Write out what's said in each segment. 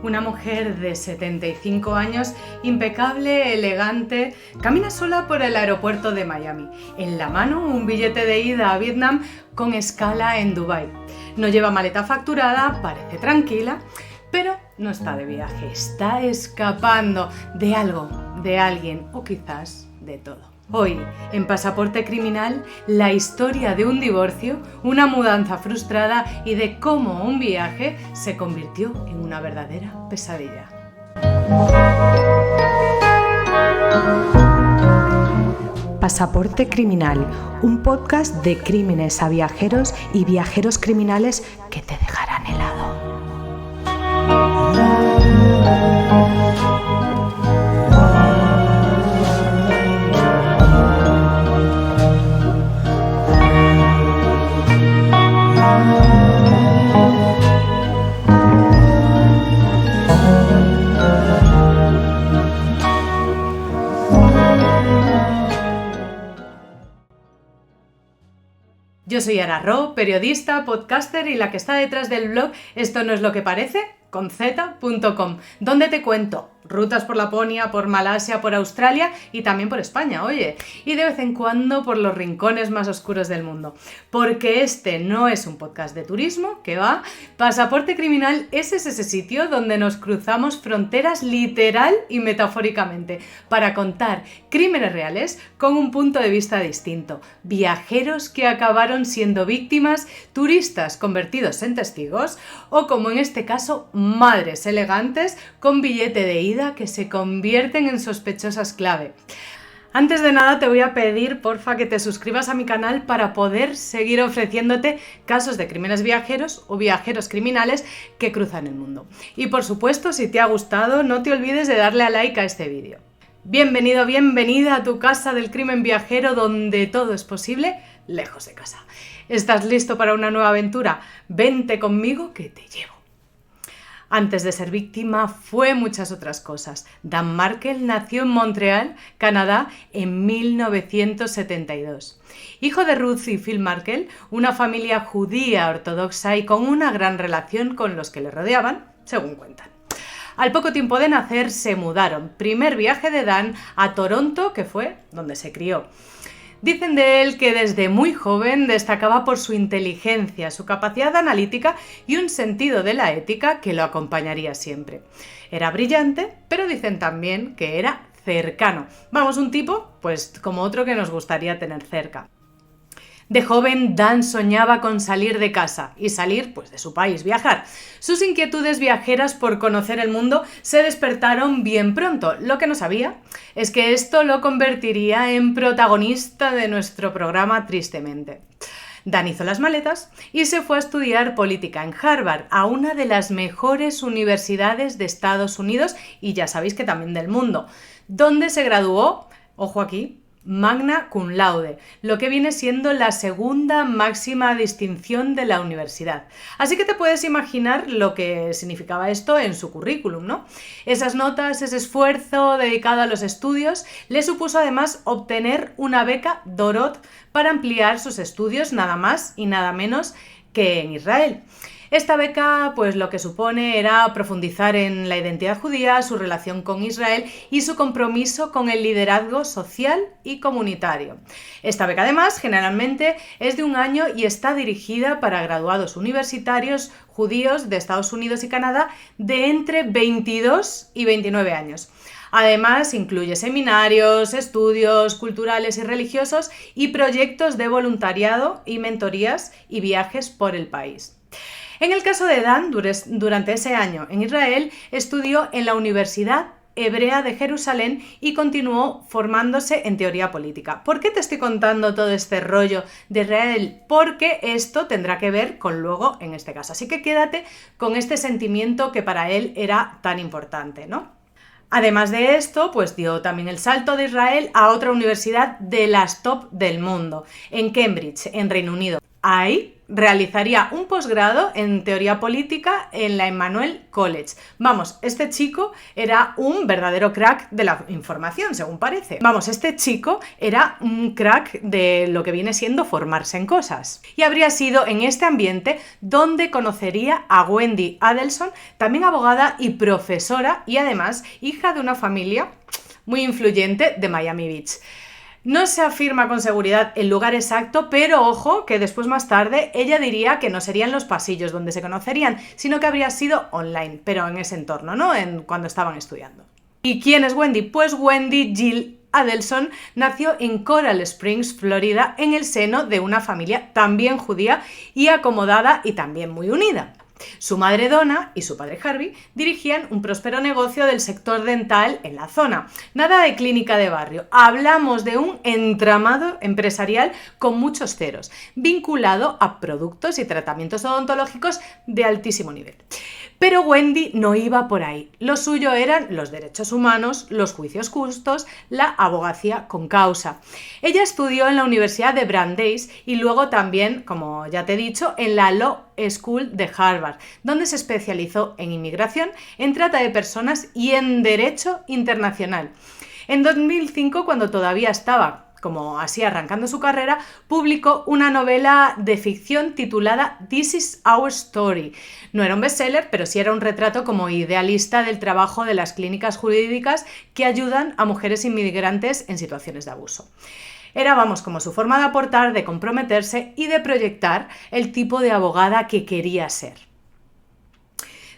Una mujer de 75 años, impecable, elegante, camina sola por el aeropuerto de Miami. En la mano un billete de ida a Vietnam con escala en Dubái. No lleva maleta facturada, parece tranquila, pero no está de viaje, está escapando de algo, de alguien o quizás de todo. Hoy, en Pasaporte Criminal, la historia de un divorcio, una mudanza frustrada y de cómo un viaje se convirtió en una verdadera pesadilla. Pasaporte Criminal, un podcast de crímenes a viajeros y viajeros criminales que te dejarán helado. Yo soy Ara Ro, periodista, podcaster y la que está detrás del blog Esto no es lo que parece, con z.com, donde te cuento rutas por Laponia, por Malasia, por Australia y también por España, oye, y de vez en cuando por los rincones más oscuros del mundo. Porque este no es un podcast de turismo, que va, Pasaporte Criminal es ese sitio donde nos cruzamos fronteras literal y metafóricamente para contar crímenes reales con un punto de vista distinto. Viajeros que acabaron siendo víctimas, turistas convertidos en testigos o, como en este caso, madres elegantes con billete de ida que se convierten en sospechosas clave. Antes de nada te voy a pedir, porfa, que te suscribas a mi canal para poder seguir ofreciéndote casos de crímenes viajeros o viajeros criminales que cruzan el mundo. Y por supuesto, si te ha gustado, no te olvides de darle a like a este vídeo. Bienvenido, bienvenida a tu casa del crimen viajero donde todo es posible, lejos de casa. ¿Estás listo para una nueva aventura? Vente conmigo que te llevo. Antes de ser víctima fue muchas otras cosas. Dan Markel nació en Montreal, Canadá, en 1972. Hijo de Ruth y Phil Markel, una familia judía ortodoxa y con una gran relación con los que le rodeaban, según cuentan. Al poco tiempo de nacer se mudaron. Primer viaje de Dan a Toronto, que fue donde se crió. Dicen de él que desde muy joven destacaba por su inteligencia, su capacidad analítica y un sentido de la ética que lo acompañaría siempre. Era brillante, pero dicen también que era cercano. Vamos, un tipo, pues como otro que nos gustaría tener cerca. De joven, Dan soñaba con salir de casa y salir, pues, de su país, viajar. Sus inquietudes viajeras por conocer el mundo se despertaron bien pronto. Lo que no sabía es que esto lo convertiría en protagonista de nuestro programa, tristemente. Dan hizo las maletas y se fue a estudiar política en Harvard, a una de las mejores universidades de Estados Unidos y ya sabéis que también del mundo, donde se graduó, ojo aquí, magna cum laude, lo que viene siendo la segunda máxima distinción de la universidad. Así que te puedes imaginar lo que significaba esto en su currículum, ¿no? Esas notas, ese esfuerzo dedicado a los estudios, le supuso además obtener una beca Dorot para ampliar sus estudios nada más y nada menos que en Israel. Esta beca, pues lo que supone era profundizar en la identidad judía, su relación con Israel y su compromiso con el liderazgo social y comunitario. Esta beca, además, generalmente es de un año y está dirigida para graduados universitarios judíos de Estados Unidos y Canadá de entre 22 y 29 años. Además, incluye seminarios, estudios culturales y religiosos y proyectos de voluntariado y mentorías y viajes por el país. En el caso de Dan, durante ese año en Israel, estudió en la Universidad Hebrea de Jerusalén y continuó formándose en teoría política. ¿Por qué te estoy contando todo este rollo de Israel? Porque esto tendrá que ver con luego en este caso. Así que quédate con este sentimiento que para él era tan importante, ¿no? Además de esto, pues dio también el salto de Israel a otra universidad de las top del mundo, en Cambridge, en Reino Unido. Ahí realizaría un posgrado en teoría política en la Emmanuel College. Vamos, este chico era un verdadero crack de la información, según parece. Vamos, este chico era un crack de lo que viene siendo formarse en cosas. Y habría sido en este ambiente donde conocería a Wendy Adelson, también abogada y profesora, y además hija de una familia muy influyente de Miami Beach. No se afirma con seguridad el lugar exacto, pero ojo que después más tarde ella diría que no serían los pasillos donde se conocerían, sino que habría sido online, pero en ese entorno, ¿no? Cuando estaban estudiando. ¿Y quién es Wendy? Pues Wendy Jill Adelson nació en Coral Springs, Florida, en el seno de una familia también judía y acomodada y también muy unida. Su madre Donna y su padre Harvey dirigían un próspero negocio del sector dental en la zona. Nada de clínica de barrio, hablamos de un entramado empresarial con muchos ceros, vinculado a productos y tratamientos odontológicos de altísimo nivel. Pero Wendy no iba por ahí. Lo suyo eran los derechos humanos, los juicios justos, la abogacía con causa. Ella estudió en la Universidad de Brandeis y luego también, como ya te he dicho, en la Law School de Harvard, donde se especializó en inmigración, en trata de personas y en derecho internacional. En 2005, cuando todavía estaba como así arrancando su carrera, publicó una novela de ficción titulada This is Our Story. No era un bestseller, pero sí era un retrato como idealista del trabajo de las clínicas jurídicas que ayudan a mujeres inmigrantes en situaciones de abuso. Era, vamos, como su forma de aportar, de comprometerse y de proyectar el tipo de abogada que quería ser.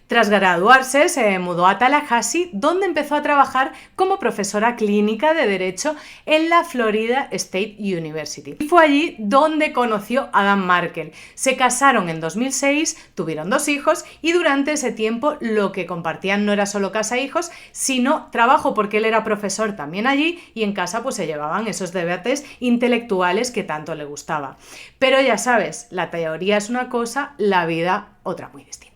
Tras graduarse, se mudó a Tallahassee, donde empezó a trabajar como profesora clínica de Derecho en la Florida State University. Y fue allí donde conoció a Dan Markel. Se casaron en 2006, tuvieron 2 hijos y durante ese tiempo lo que compartían no era solo casa e hijos, sino trabajo, porque él era profesor también allí y en casa pues se llevaban esos debates intelectuales que tanto le gustaba. Pero ya sabes, la teoría es una cosa, la vida otra muy distinta.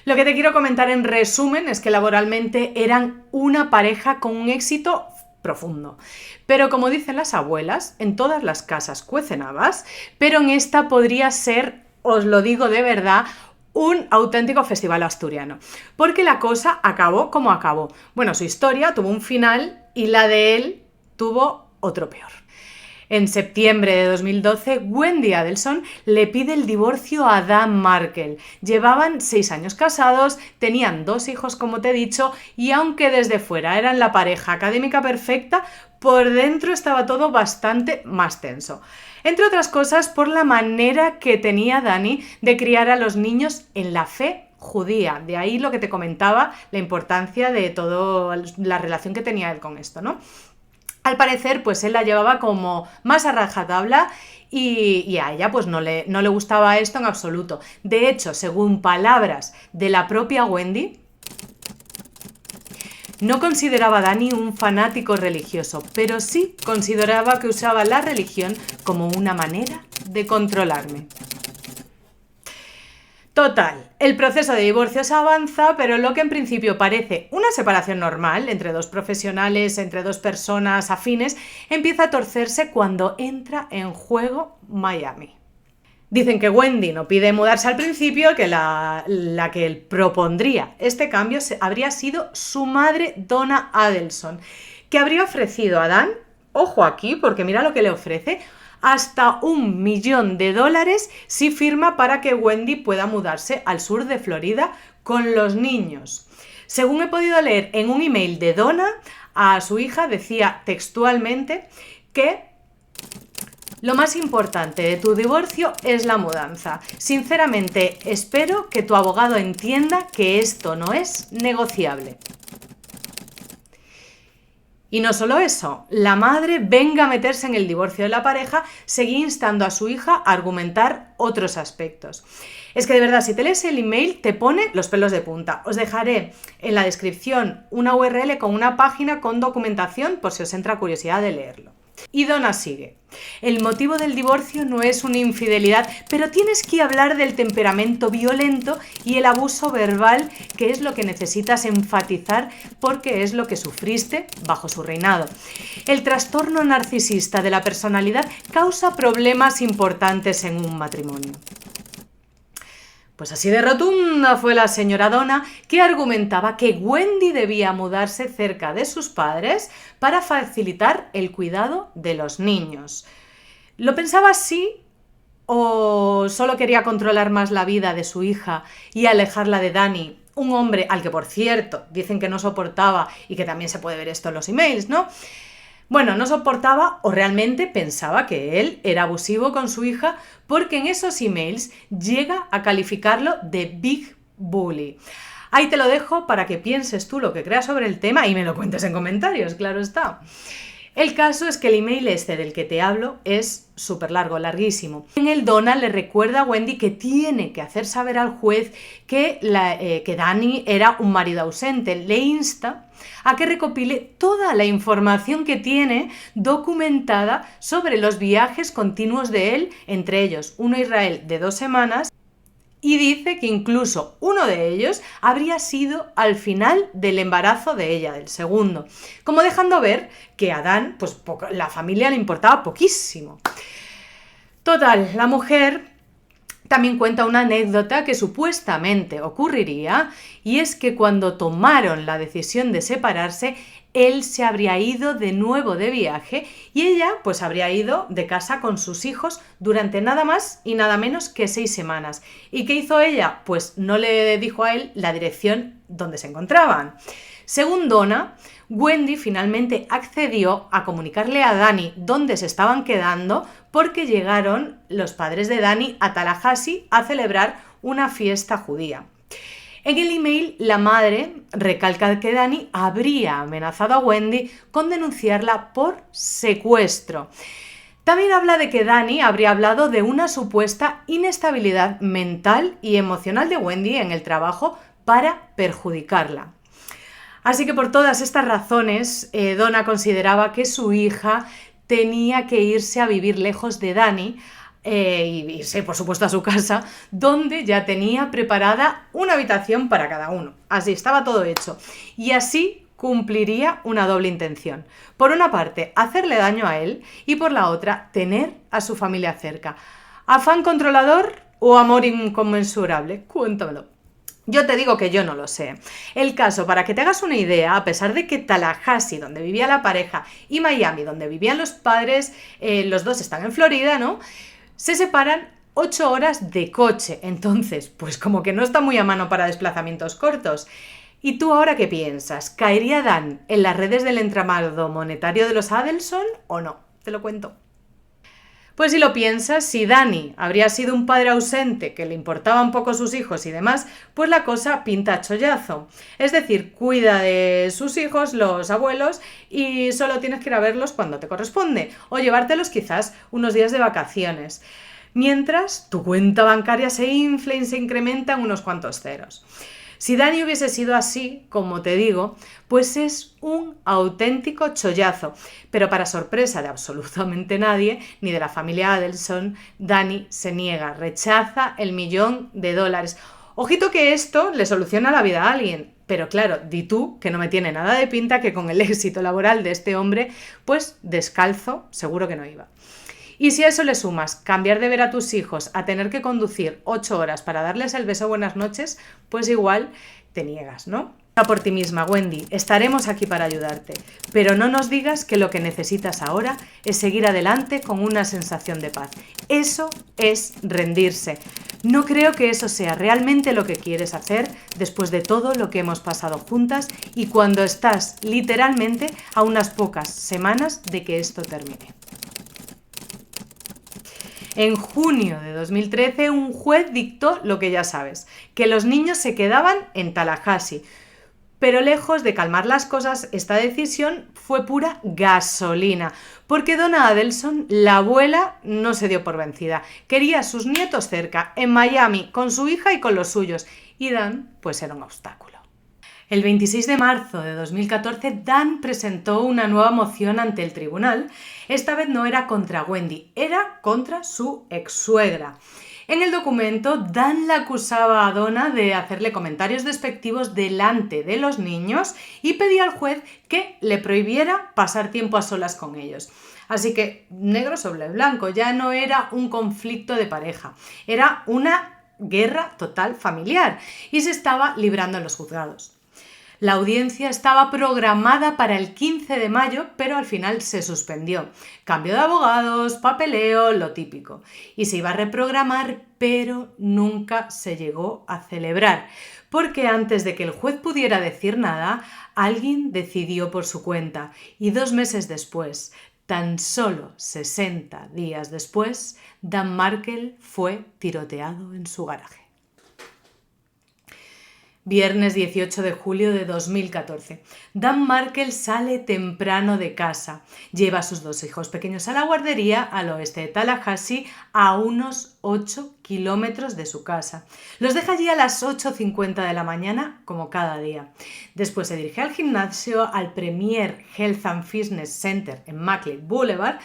Lo que te quiero comentar en resumen es que laboralmente eran una pareja con un éxito profundo. Pero como dicen las abuelas, en todas las casas cuecen habas, pero en esta podría ser, os lo digo de verdad, un auténtico festival asturiano. Porque la cosa acabó como acabó. Bueno, su historia tuvo un final y la de él tuvo otro peor. En septiembre de 2012, Wendy Adelson le pide el divorcio a Dan Markel. Llevaban 6 años casados, tenían 2 hijos, como te he dicho, y aunque desde fuera eran la pareja académica perfecta, por dentro estaba todo bastante más tenso. Entre otras cosas, por la manera que tenía Dani de criar a los niños en la fe judía. De ahí lo que te comentaba, la importancia de toda la relación que tenía él con esto, ¿no? Al parecer, pues él la llevaba como más a rajatabla y a ella pues no le gustaba esto en absoluto. De hecho, según palabras de la propia Wendy, no consideraba a Dani un fanático religioso, pero sí consideraba que usaba la religión como una manera de controlarme. Total, el proceso de divorcio se avanza, pero lo que en principio parece una separación normal entre 2 profesionales, entre 2 personas afines, empieza a torcerse cuando entra en juego Miami. Dicen que Wendy no pide mudarse al principio, que la que él propondría este cambio habría sido su madre Donna Adelson, que habría ofrecido a Dan, ojo aquí, porque mira lo que le ofrece, hasta $1 millón si firma para que Wendy pueda mudarse al sur de Florida con los niños. Según he podido leer en un email de Donna, a su hija decía textualmente que lo más importante de tu divorcio es la mudanza. Sinceramente, espero que tu abogado entienda que esto no es negociable. Y no solo eso, la madre, venga a meterse en el divorcio de la pareja, seguía instando a su hija a argumentar otros aspectos. Es que de verdad, si te lees el email, te pone los pelos de punta. Os dejaré en la descripción una URL con una página con documentación por si os entra curiosidad de leerlo. Y Donna sigue. El motivo del divorcio no es una infidelidad, pero tienes que hablar del temperamento violento y el abuso verbal, que es lo que necesitas enfatizar porque es lo que sufriste bajo su reinado. El trastorno narcisista de la personalidad causa problemas importantes en un matrimonio. Pues así de rotunda fue la señora Donna, que argumentaba que Wendy debía mudarse cerca de sus padres para facilitar el cuidado de los niños. ¿Lo pensaba así o solo quería controlar más la vida de su hija y alejarla de Danny, un hombre al que, por cierto, dicen que no soportaba y que también se puede ver esto en los emails, ¿no? Bueno, no soportaba o realmente pensaba que él era abusivo con su hija, porque en esos emails llega a calificarlo de Big Bully. Ahí te lo dejo para que pienses tú lo que creas sobre el tema y me lo cuentes en comentarios, claro está. El caso es que el email este del que te hablo es súper largo, larguísimo. En el Donna le recuerda a Wendy que tiene que hacer saber al juez que Danny era un marido ausente. Le insta a que recopile toda la información que tiene documentada sobre los viajes continuos de él, entre ellos uno a Israel de 2 semanas, y dice que incluso uno de ellos habría sido al final del embarazo de ella, del segundo, como dejando ver que a Dan, pues la familia le importaba poquísimo. Total, la mujer también cuenta una anécdota que supuestamente ocurriría, y es que cuando tomaron la decisión de separarse, él se habría ido de nuevo de viaje y ella pues habría ido de casa con sus hijos durante nada más y nada menos que 6 semanas. ¿Y qué hizo ella? Pues no le dijo a él la dirección donde se encontraban. Según Donna, Wendy finalmente accedió a comunicarle a Danny dónde se estaban quedando porque llegaron los padres de Danny a Tallahassee a celebrar una fiesta judía. En el email, la madre recalca que Danny habría amenazado a Wendy con denunciarla por secuestro. También habla de que Danny habría hablado de una supuesta inestabilidad mental y emocional de Wendy en el trabajo para perjudicarla. Así que por todas estas razones, Donna consideraba que su hija tenía que irse a vivir lejos de Danny, y irse, por supuesto, a su casa, donde ya tenía preparada una habitación para cada uno. Así estaba todo hecho. Y así cumpliría una doble intención. Por una parte, hacerle daño a él, y por la otra, tener a su familia cerca. ¿Afán controlador o amor inconmensurable? Cuéntamelo. Yo te digo que yo no lo sé. El caso, para que te hagas una idea, a pesar de que Tallahassee, donde vivía la pareja, y Miami, donde vivían los padres, los dos están en Florida, ¿no?, se separan 8 horas de coche. Entonces, pues como que no está muy a mano para desplazamientos cortos. ¿Y tú ahora qué piensas? ¿Caería Dan en las redes del entramado monetario de los Adelson o no? Te lo cuento. Pues si lo piensas, si Danny habría sido un padre ausente que le importaban poco sus hijos y demás, pues la cosa pinta a chollazo. Es decir, cuida de sus hijos, los abuelos, y solo tienes que ir a verlos cuando te corresponde, o llevártelos quizás unos días de vacaciones. Mientras, tu cuenta bancaria se infla y se incrementa en unos cuantos ceros. Si Danny hubiese sido así, como te digo, pues es un auténtico chollazo. Pero para sorpresa de absolutamente nadie, ni de la familia Adelson, Danny se niega, rechaza el $1.000.000. Ojito que esto le soluciona la vida a alguien. Pero claro, di tú que no me tiene nada de pinta que con el éxito laboral de este hombre, pues descalzo seguro que no iba. Y si a eso le sumas cambiar de ver a tus hijos a tener que conducir 8 horas para darles el beso buenas noches, pues igual te niegas, ¿no? Por ti misma, Wendy, estaremos aquí para ayudarte, pero no nos digas que lo que necesitas ahora es seguir adelante con una sensación de paz. Eso es rendirse. No creo que eso sea realmente lo que quieres hacer después de todo lo que hemos pasado juntas y cuando estás literalmente a unas pocas semanas de que esto termine. En junio de 2013, un juez dictó lo que ya sabes, que los niños se quedaban en Tallahassee. Pero lejos de calmar las cosas, esta decisión fue pura gasolina, porque Donna Adelson, la abuela, no se dio por vencida. Quería a sus nietos cerca, en Miami, con su hija y con los suyos, y Dan, pues era un obstáculo. El 26 de marzo de 2014, Dan presentó una nueva moción ante el tribunal. Esta vez no era contra Wendy, era contra su ex-suegra. En el documento, Dan la acusaba a Donna de hacerle comentarios despectivos delante de los niños y pedía al juez que le prohibiera pasar tiempo a solas con ellos. Así que, negro sobre blanco, ya no era un conflicto de pareja, era una guerra total familiar y se estaba librando en los juzgados. La audiencia estaba programada para el 15 de mayo, pero al final se suspendió. Cambio de abogados, papeleo, lo típico. Y se iba a reprogramar, pero nunca se llegó a celebrar, porque antes de que el juez pudiera decir nada, alguien decidió por su cuenta. Y 2 meses después, tan solo 60 días después, Dan Markel fue tiroteado en su garaje. Viernes 18 de julio de 2014. Dan Markel sale temprano de casa. Lleva a sus 2 hijos pequeños a la guardería al oeste de Tallahassee, a unos 8 kilómetros de su casa. Los deja allí a las 8:50 de la mañana, como cada día. Después se dirige al gimnasio, al Premier Health and Fitness Center en Macleod Boulevard.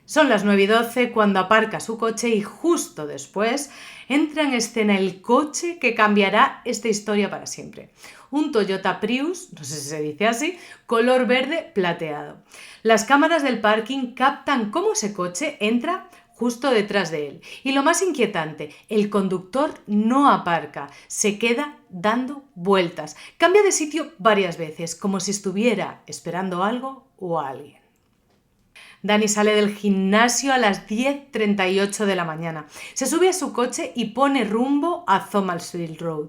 Son las 9:12 cuando aparca su coche y justo después entra en escena el coche que cambiará esta historia para siempre. Un Toyota Prius, no sé si se dice así, color verde plateado. Las cámaras del parking captan cómo ese coche entra justo detrás de él. Y lo más inquietante, el conductor no aparca, se queda dando vueltas. Cambia de sitio varias veces, como si estuviera esperando algo o a alguien. Dani sale del gimnasio a las 10:38 de la mañana. Se sube a su coche y pone rumbo a Thomasville Road.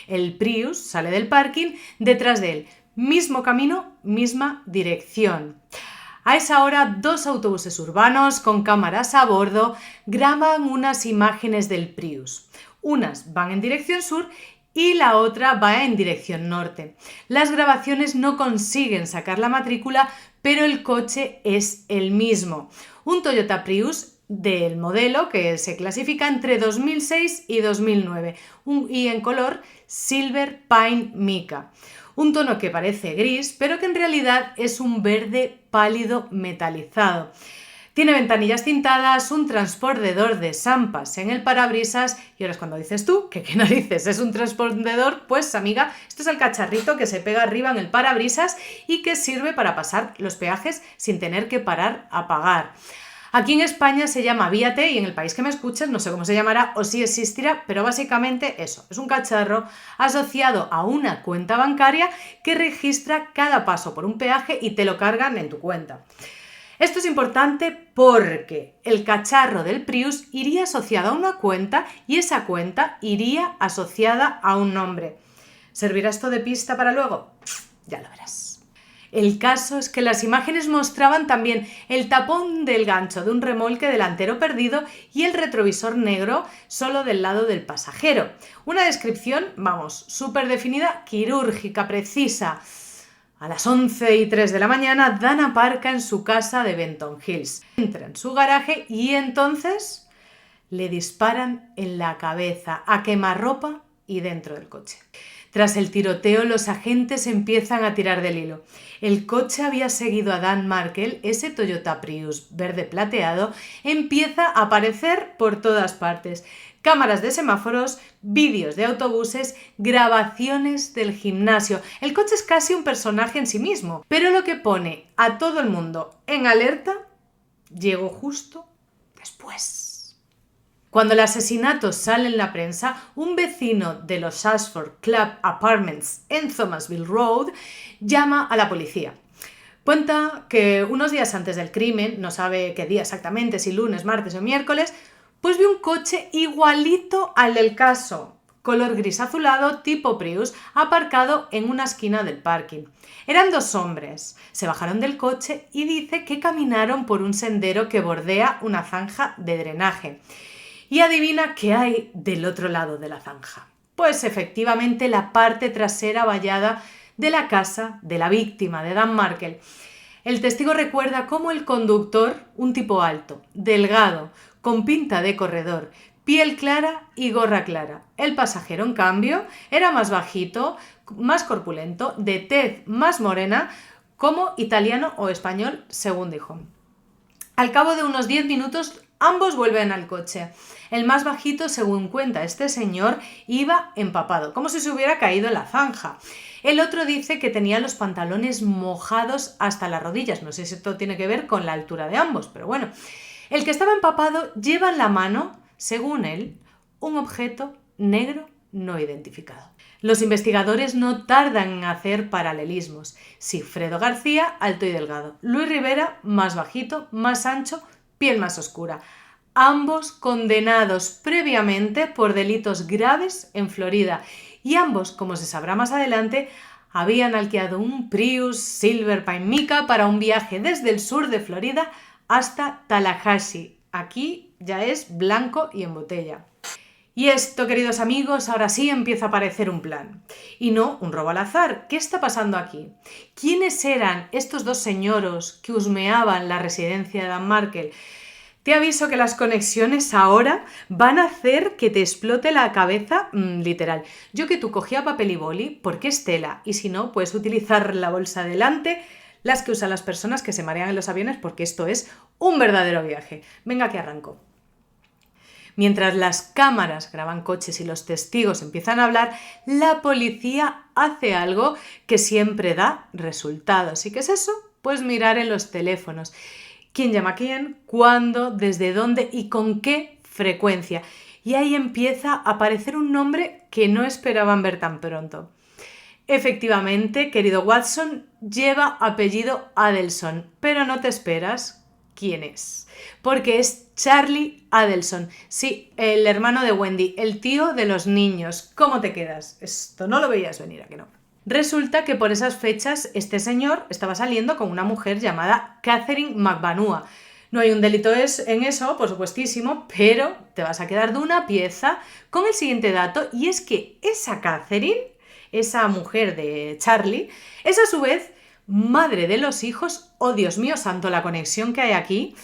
El Prius sale del parking detrás de él. Mismo camino, misma dirección. A esa hora, 2 autobuses urbanos con cámaras a bordo graban unas imágenes del Prius. Unas van en dirección sur y la otra va en dirección norte. Las grabaciones no consiguen sacar la matrícula, pero el coche es el mismo. Un Toyota Prius del modelo que se clasifica entre 2006 y 2009 y en color Silver Pine Mica. Un tono que parece gris, pero que en realidad es un verde pálido metalizado. Tiene ventanillas tintadas, un transpondedor de Sampas en el parabrisas y ahora es cuando dices tú que qué narices es un transpondedor. Pues amiga, esto es el cacharrito que se pega arriba en el parabrisas y que sirve para pasar los peajes sin tener que parar a pagar. Aquí en España se llama Víate y en el país que me escuches no sé cómo se llamará o si existirá, pero básicamente eso, es un cacharro asociado a una cuenta bancaria que registra cada paso por un peaje y te lo cargan en tu cuenta. Esto es importante porque el cacharro del Prius iría asociado a una cuenta y esa cuenta iría asociada a un nombre. ¿Servirá esto de pista para luego? Ya lo verás. El caso es que las imágenes mostraban también el tapón del gancho de un remolque delantero perdido y el retrovisor negro solo del lado del pasajero. Una descripción, súper definida, quirúrgica, precisa. A las 11:03 de la mañana, Dan aparca en su casa de Benton Hills. Entra en su garaje y entonces le disparan en la cabeza, a quemarropa y dentro del coche. Tras el tiroteo, los agentes empiezan a tirar del hilo. El coche había seguido a Dan Markel, ese Toyota Prius verde plateado, empieza a aparecer por todas partes. Cámaras de semáforos, vídeos de autobuses, grabaciones del gimnasio. El coche es casi un personaje en sí mismo, pero lo que pone a todo el mundo en alerta llegó justo después. Cuando el asesinato sale en la prensa, un vecino de los Ashford Club Apartments en Thomasville Road llama a la policía. Cuenta que unos días antes del crimen, no sabe qué día exactamente, si lunes, martes o miércoles, pues vio un coche igualito al del caso, color gris azulado tipo Prius, aparcado en una esquina del parking. Eran 2 hombres, se bajaron del coche y dice que caminaron por un sendero que bordea una zanja de drenaje. Y adivina qué hay del otro lado de la zanja. Pues efectivamente la parte trasera vallada de la casa de la víctima, de Dan Markel. El testigo recuerda cómo el conductor, un tipo alto, delgado, con pinta de corredor, piel clara y gorra clara. El pasajero, en cambio, era más bajito, más corpulento, de tez más morena, como italiano o español, según dijo. Al cabo de unos 10 minutos, ambos vuelven al coche. El más bajito, según cuenta este señor, iba empapado, como si se hubiera caído en la zanja. El otro dice que tenía los pantalones mojados hasta las rodillas. No sé si esto tiene que ver con la altura de ambos, pero bueno. El que estaba empapado lleva en la mano, según él, un objeto negro no identificado. Los investigadores no tardan en hacer paralelismos. Sigfredo García, alto y delgado. Luis Rivera, más bajito, más ancho, piel más oscura. Ambos condenados previamente por delitos graves en Florida. Y ambos, como se sabrá más adelante, habían alquilado un Prius Silverpine Mica para un viaje desde el sur de Florida hasta Tallahassee. Aquí ya es blanco y en botella. Y esto, queridos amigos, ahora sí empieza a parecer un plan. Y no un robo al azar. ¿Qué está pasando aquí? ¿Quiénes eran estos dos señoros que husmeaban la residencia de Dan Markel? Te aviso que las conexiones ahora van a hacer que te explote la cabeza, literal. Yo que tú cogía papel y boli, porque es tela, y si no, puedes utilizar la bolsa delante, las que usan las personas que se marean en los aviones, porque esto es un verdadero viaje. Venga, que arranco. Mientras las cámaras graban coches y los testigos empiezan a hablar, la policía hace algo que siempre da resultados. ¿Y qué es eso? Pues mirar en los teléfonos. ¿Quién llama a quién? ¿Cuándo? ¿Desde dónde? ¿Y con qué frecuencia? Y ahí empieza a aparecer un nombre que no esperaban ver tan pronto. Efectivamente, querido Watson, lleva apellido Adelson, pero no te esperas quién es, porque es Charlie Adelson, sí, el hermano de Wendy, el tío de los niños. ¿Cómo te quedas? Esto no lo veías venir, ¿a que no? Resulta que por esas fechas este señor estaba saliendo con una mujer llamada Catherine McBanua. No hay un delito en eso, por supuestísimo, pero te vas a quedar de una pieza con el siguiente dato, y es que esa Catherine, esa mujer de Charlie, es a su vez madre de los hijos, oh Dios mío santo, la conexión que hay aquí,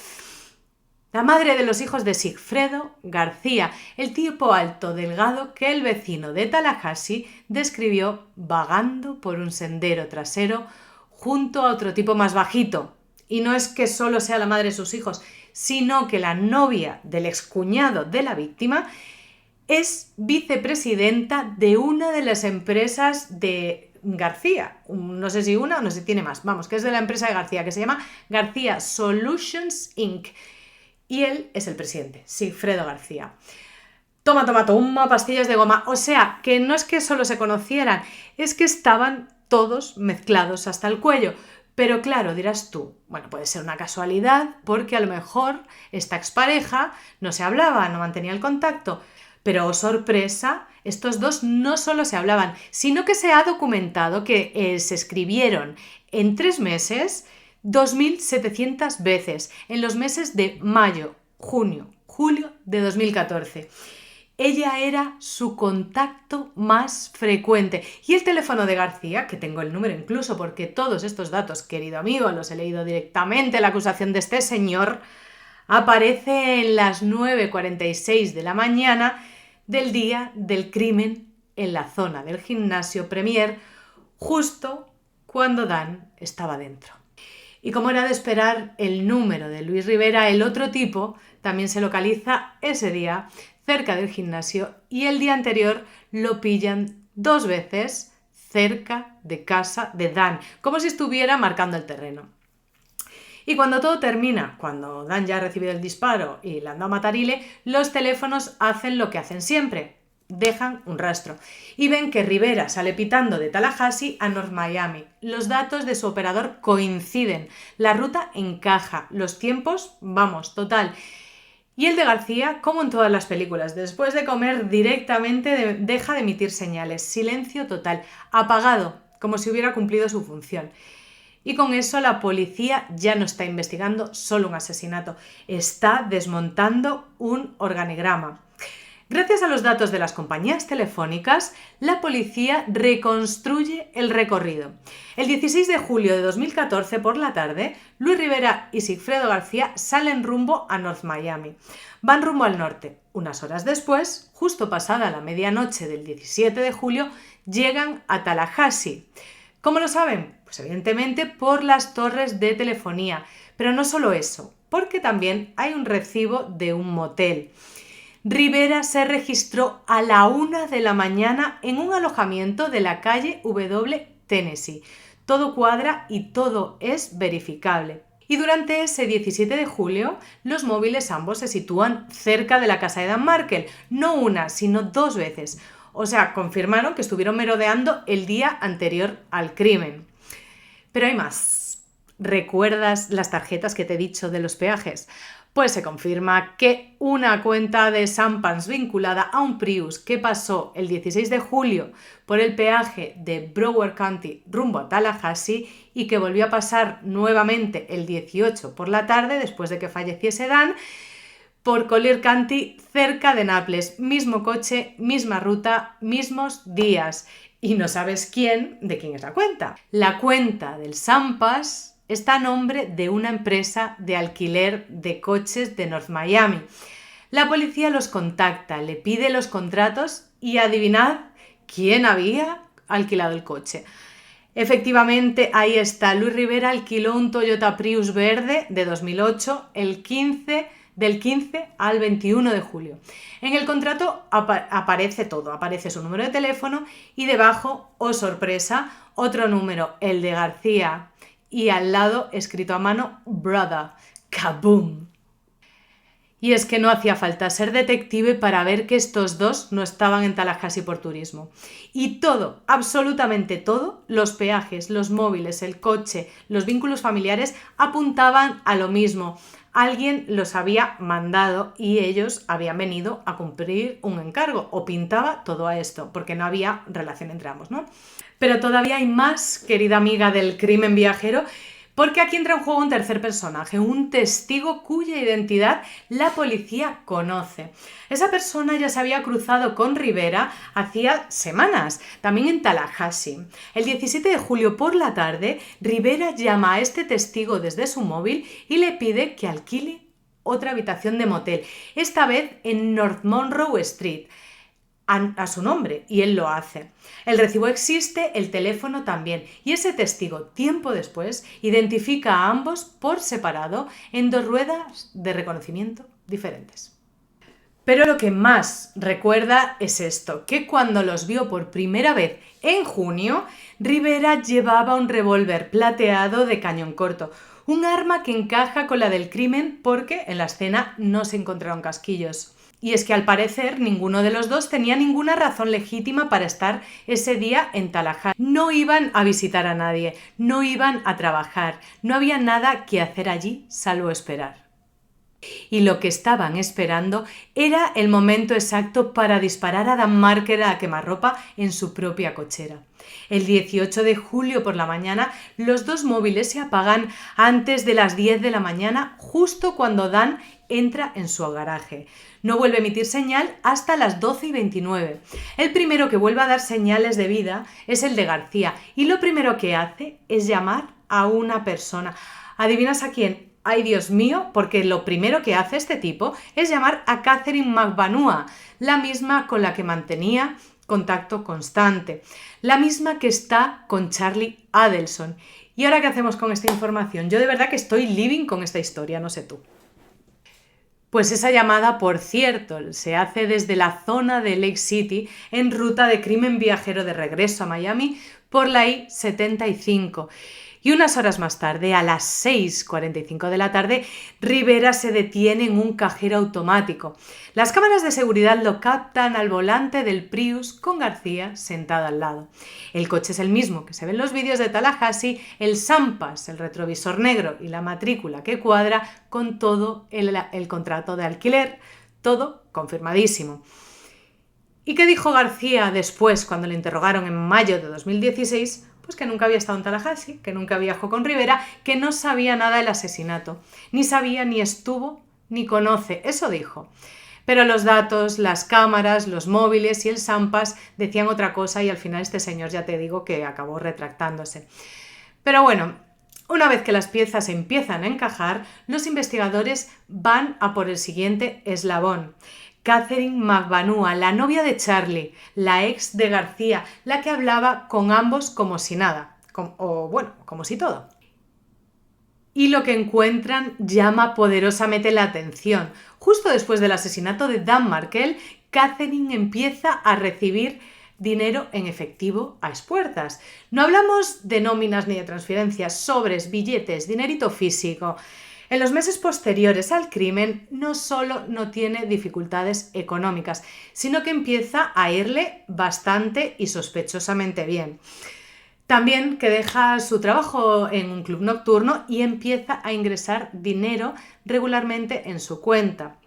la madre de los hijos de Sigfredo García, el tipo alto, delgado que el vecino de Tallahassee describió vagando por un sendero trasero junto a otro tipo más bajito. Y no es que solo sea la madre de sus hijos, sino que la novia del excuñado de la víctima es vicepresidenta de una de las empresas de García, no sé si una o no sé si tiene más, vamos, que es de la empresa de García, que se llama García Solutions Inc. Y él es el presidente, Sigfredo García. Toma, pastillas de goma. O sea, que no es que solo se conocieran, es que estaban todos mezclados hasta el cuello. Pero claro, dirás tú, bueno, puede ser una casualidad, porque a lo mejor esta expareja no se hablaba, no mantenía el contacto. Pero, oh sorpresa, estos dos no solo se hablaban, sino que se ha documentado que se escribieron en 3 meses 2.700 veces, en los meses de mayo, junio, julio de 2014. Ella era su contacto más frecuente. Y el teléfono de García, que tengo el número incluso porque todos estos datos, querido amigo, los he leído directamente en la acusación de este señor, aparece en las 9:46 de la mañana del día del crimen en la zona del gimnasio Premier, justo cuando Dan estaba dentro. Y como era de esperar, el número de Luis Rivera, el otro tipo, también se localiza ese día cerca del gimnasio, y el día anterior lo pillan 2 veces cerca de casa de Dan, como si estuviera marcando el terreno. Y cuando todo termina, cuando Dan ya ha recibido el disparo y le han dado matarile, los teléfonos hacen lo que hacen siempre, dejan un rastro. Y ven que Rivera sale pitando de Tallahassee a North Miami. Los datos de su operador coinciden, la ruta encaja, los tiempos, vamos, total. Y el de García, como en todas las películas, después de comer directamente deja de emitir señales, silencio total, apagado, como si hubiera cumplido su función. Y con eso la policía ya no está investigando solo un asesinato, está desmontando un organigrama. Gracias a los datos de las compañías telefónicas, la policía reconstruye el recorrido. El 16 de julio de 2014 por la tarde, Luis Rivera y Sigfredo García salen rumbo a North Miami. Van rumbo al norte. Unas horas después, justo pasada la medianoche del 17 de julio, llegan a Tallahassee. ¿Cómo lo saben? Pues evidentemente por las torres de telefonía. Pero no solo eso, porque también hay un recibo de un motel. Rivera se registró a la 1 de la mañana en un alojamiento de la calle W Tennessee. Todo cuadra y todo es verificable. Y durante ese 17 de julio, los móviles ambos se sitúan cerca de la casa de Dan Markel, no una, sino 2 veces. O sea, confirmaron que estuvieron merodeando el día anterior al crimen. Pero hay más. ¿Recuerdas las tarjetas que te he dicho de los peajes? Pues se confirma que una cuenta de Sampans vinculada a un Prius que pasó el 16 de julio por el peaje de Broward County rumbo a Tallahassee y que volvió a pasar nuevamente el 18 por la tarde después de que falleciese Dan por Collier County cerca de Naples. Mismo coche, misma ruta, mismos días. Y no sabes de quién es la cuenta. La cuenta del Sampas está a nombre de una empresa de alquiler de coches de North Miami. La policía los contacta, le pide los contratos y adivinad quién había alquilado el coche. Efectivamente, ahí está. Luis Rivera alquiló un Toyota Prius verde de 2008 del 15 al 21 de julio. En el contrato aparece todo, aparece su número de teléfono y debajo, oh sorpresa, otro número, el de García, y al lado, escrito a mano, Brother. ¡Kaboom! Y es que no hacía falta ser detective para ver que estos dos no estaban en Tallahassee por turismo. Y todo, absolutamente todo, los peajes, los móviles, el coche, los vínculos familiares, apuntaban a lo mismo. Alguien los había mandado y ellos habían venido a cumplir un encargo, o pintaba todo a esto, porque no había relación entre ambos, ¿no? Pero todavía hay más, querida amiga del crimen viajero, porque aquí entra en juego un tercer personaje, un testigo cuya identidad la policía conoce. Esa persona ya se había cruzado con Rivera hacía semanas, también en Tallahassee. El 17 de julio por la tarde, Rivera llama a este testigo desde su móvil y le pide que alquile otra habitación de motel, esta vez en North Monroe Street, a su nombre, y él lo hace. El recibo existe, el teléfono también, y ese testigo, tiempo después, identifica a ambos por separado en 2 ruedas de reconocimiento diferentes. Pero lo que más recuerda es esto, que cuando los vio por primera vez en junio, Rivera llevaba un revólver plateado de cañón corto, un arma que encaja con la del crimen porque en la escena no se encontraron casquillos. Y es que al parecer ninguno de los dos tenía ninguna razón legítima para estar ese día en Tallahassee. No iban a visitar a nadie, no iban a trabajar, no había nada que hacer allí salvo esperar. Y lo que estaban esperando era el momento exacto para disparar a Dan Markel a quemarropa en su propia cochera. El 18 de julio por la mañana, los 2 móviles se apagan antes de las 10 de la mañana, justo cuando Dan entra en su garaje. No vuelve a emitir señal hasta las 12:29. El primero que vuelve a dar señales de vida es el de García y lo primero que hace es llamar a una persona. ¿Adivinas a quién? ¡Ay, Dios mío! Porque lo primero que hace este tipo es llamar a Catherine McBanua, la misma con la que mantenía contacto constante, la misma que está con Charlie Adelson. ¿Y ahora qué hacemos con esta información? Yo de verdad que estoy living con esta historia, no sé tú. Pues esa llamada, por cierto, se hace desde la zona de Lake City en ruta de crimen viajero de regreso a Miami por la I-75. Y unas horas más tarde, a las 6:45 de la tarde, Rivera se detiene en un cajero automático. Las cámaras de seguridad lo captan al volante del Prius con García sentado al lado. El coche es el mismo que se ve en los vídeos de Tallahassee, el Sampas, el retrovisor negro y la matrícula que cuadra con todo el contrato de alquiler. Todo confirmadísimo. ¿Y qué dijo García después cuando le interrogaron en mayo de 2016? Pues que nunca había estado en Tallahassee, que nunca viajó con Rivera, que no sabía nada del asesinato. Ni sabía, ni estuvo, ni conoce. Eso dijo. Pero los datos, las cámaras, los móviles y el Sampas decían otra cosa y al final este señor ya te digo que acabó retractándose. Pero bueno, una vez que las piezas empiezan a encajar, los investigadores van a por el siguiente eslabón. Catherine McBanua, la novia de Charlie, la ex de García, la que hablaba con ambos como si nada, como si todo. Y lo que encuentran llama poderosamente la atención. Justo después del asesinato de Dan Markel, Catherine empieza a recibir dinero en efectivo a expuertas. No hablamos de nóminas ni de transferencias, sobres, billetes, dinerito físico. En los meses posteriores al crimen no solo no tiene dificultades económicas, sino que empieza a irle bastante y sospechosamente bien. También que deja su trabajo en un club nocturno y empieza a ingresar dinero regularmente en su cuenta.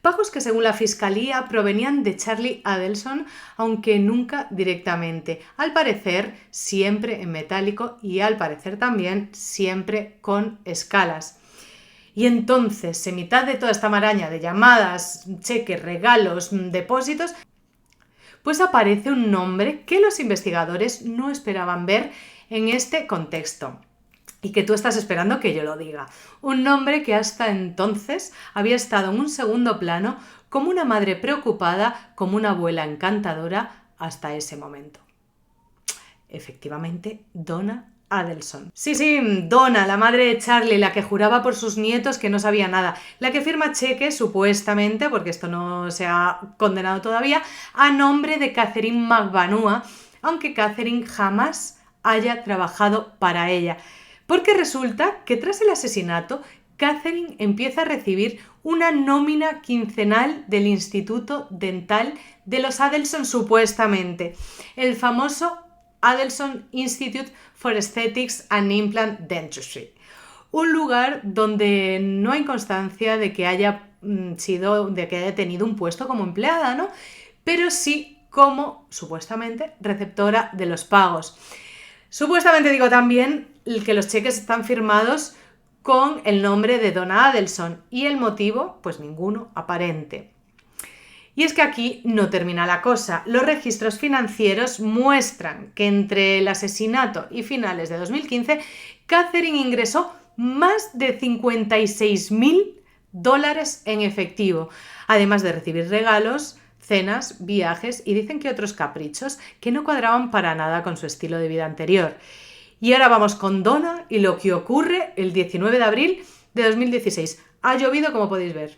Pagos que según la fiscalía provenían de Charlie Adelson, aunque nunca directamente. Al parecer siempre en metálico y al parecer también siempre con escalas. Y entonces, en mitad de toda esta maraña de llamadas, cheques, regalos, depósitos, pues aparece un nombre que los investigadores no esperaban ver en este contexto. Y que tú estás esperando que yo lo diga. Un nombre que hasta entonces había estado en un segundo plano como una madre preocupada, como una abuela encantadora hasta ese momento. Efectivamente, Donna Adelson. Sí, Donna, la madre de Charlie, la que juraba por sus nietos que no sabía nada, la que firma cheques, supuestamente, porque esto no se ha condenado todavía, a nombre de Catherine McVanua, aunque Catherine jamás haya trabajado para ella. Porque resulta que tras el asesinato, Catherine empieza a recibir una nómina quincenal del Instituto Dental de los Adelson, supuestamente, el famoso Adelson Institute for Aesthetics and Implant Dentistry, un lugar donde no hay constancia de que haya tenido un puesto como empleada, ¿no? Pero sí como, supuestamente, receptora de los pagos. Supuestamente digo también que los cheques están firmados con el nombre de Donna Adelson y el motivo, pues ninguno aparente. Y es que aquí no termina la cosa. Los registros financieros muestran que entre el asesinato y finales de 2015, Catherine ingresó más de $56,000 en efectivo, además de recibir regalos, cenas, viajes y dicen que otros caprichos que no cuadraban para nada con su estilo de vida anterior. Y ahora vamos con Donna y lo que ocurre el 19 de abril de 2016. Ha llovido, como podéis ver.